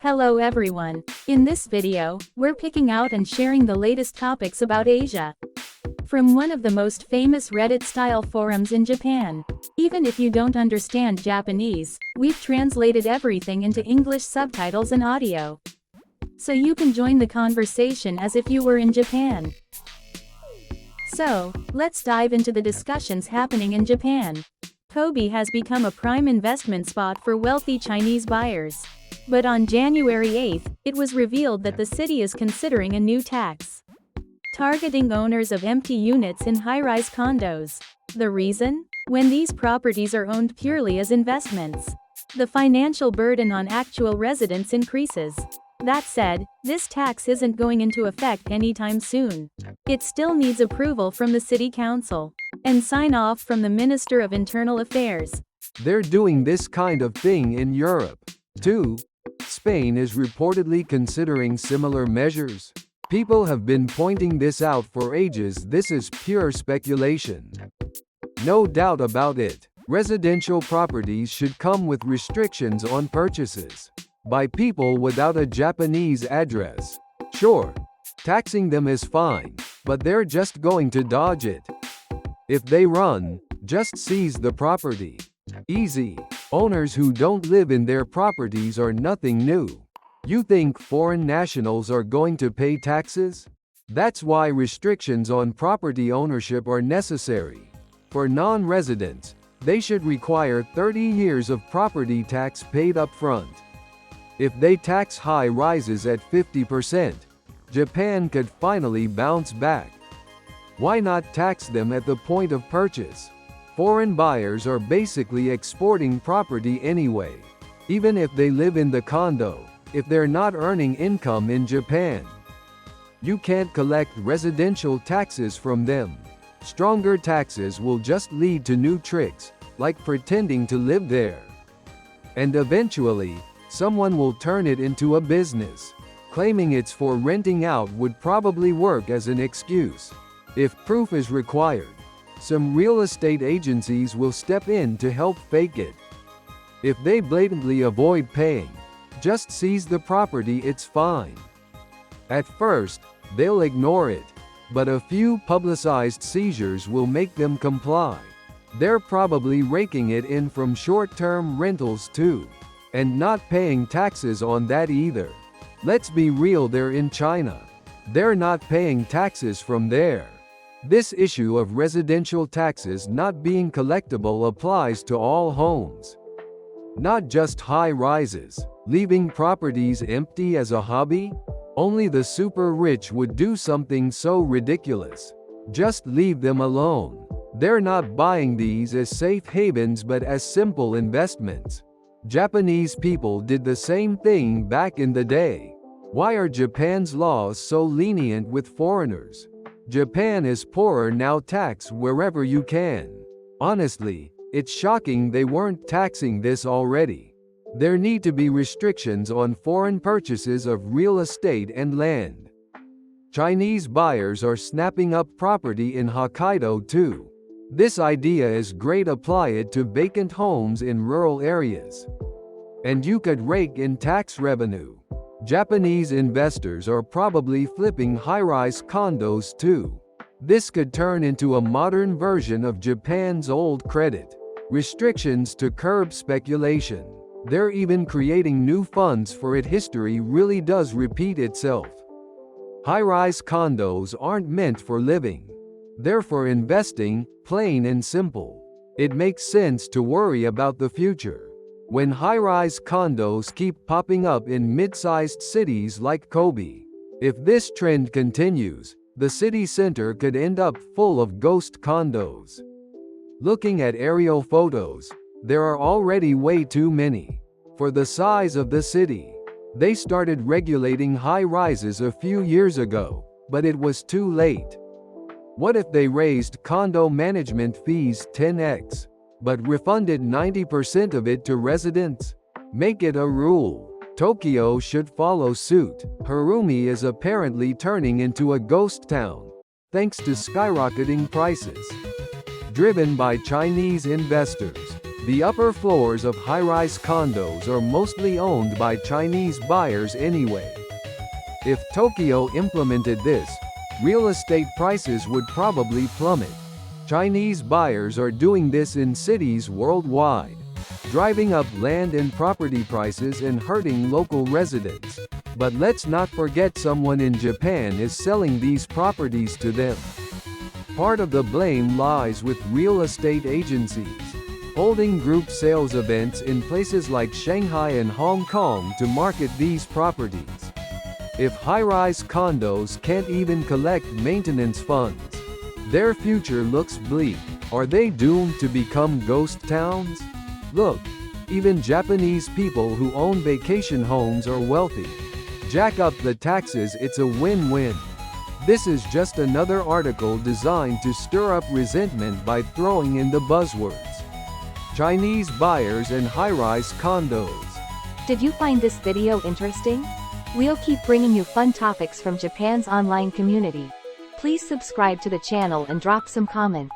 Hello everyone. In this video, we're picking out and sharing the latest topics about Asia. From one of the most famous Reddit-style forums in Japan. Even if you don't understand Japanese, we've translated everything into English subtitles and audio. So you can join the conversation as if you were in Japan. So, let's dive into the discussions happening in Japan. Kobe has become a prime investment spot for wealthy Chinese buyers. But on January 8th, it was revealed that the city is considering a new tax, targeting owners of empty units in high-rise condos. The reason? When these properties are owned purely as investments, the financial burden on actual residents increases. That said, this tax isn't going into effect anytime soon. It still needs approval from the city council and sign-off from the Minister of Internal Affairs. They're doing this kind of thing in Europe, too. Spain is reportedly considering similar measures. People have been pointing this out for ages. This is pure speculation. No doubt about it. Residential properties should come with restrictions on purchases by people without a Japanese address. Sure, taxing them is fine, but they're just going to dodge it. If they run, just seize the property. Easy. Owners who don't live in their properties are nothing new. You think foreign nationals are going to pay taxes? That's why restrictions on property ownership are necessary. For non-residents, they should require 30 years of property tax paid up front. If they tax high rises at 50%, Japan could finally bounce back. Why not tax them at the point of purchase? Foreign buyers are basically exporting property anyway. Even if they live in the condo, if they're not earning income in Japan, you can't collect residential taxes from them. Stronger taxes will just lead to new tricks, like pretending to live there. And eventually, someone will turn it into a business. Claiming it's for renting out would probably work as an excuse. If proof is required, some real estate agencies will step in to help fake it. If they blatantly avoid paying, just seize the property, it's fine. At first, they'll ignore it, but a few publicized seizures will make them comply. They're probably raking it in from short-term rentals too. And not paying taxes on that either. Let's be real, they're in China. They're not paying taxes from there. This issue of residential taxes not being collectible applies to all homes, not just high-rises. Leaving properties empty as a hobby? Only the super rich would do something so ridiculous. Just leave them alone. They're not buying these as safe havens but as simple investments. Japanese people did the same thing back in the day. Why are Japan's laws so lenient with foreigners? Japan is poorer now, tax wherever you can. Honestly, it's shocking they weren't taxing this already. There need to be restrictions on foreign purchases of real estate and land. Chinese buyers are snapping up property in Hokkaido too. This idea is great. Apply it to vacant homes in rural areas, and you could rake in tax revenue. Japanese investors are probably flipping high-rise condos too. This could turn into a modern version of Japan's old credit restrictions to curb speculation. They're even creating new funds for it. History really does repeat itself. High-rise condos aren't meant for living. They're for investing, plain and simple. It makes sense to worry about the future when high-rise condos keep popping up in mid-sized cities like Kobe. If this trend continues, the city center could end up full of ghost condos. Looking at aerial photos, there are already way too many. For the size of the city, they started regulating high-rises a few years ago, but it was too late. What if they raised condo management fees 10x, but refunded 90% of it to residents? Make it a rule. Tokyo should follow suit. Harumi is apparently turning into a ghost town, thanks to skyrocketing prices. Driven by Chinese investors, The upper floors of high-rise condos are mostly owned by Chinese buyers anyway. If Tokyo implemented this, real estate prices would probably plummet. Chinese buyers are doing this in cities worldwide, driving up land and property prices and hurting local residents. But let's not forget someone in Japan is selling these properties to them. Part of the blame lies with real estate agencies, holding group sales events in places like Shanghai and Hong Kong to market these properties. If high-rise condos can't even collect maintenance funds, their future looks bleak. Are they doomed to become ghost towns? Look, even Japanese people who own vacation homes are wealthy. Jack up the taxes, it's a win-win. This is just another article designed to stir up resentment by throwing in the buzzwords. Chinese buyers and high-rise condos. Did you find this video interesting? We'll keep bringing you fun topics from Japan's online community. Please subscribe to the channel and drop some comments.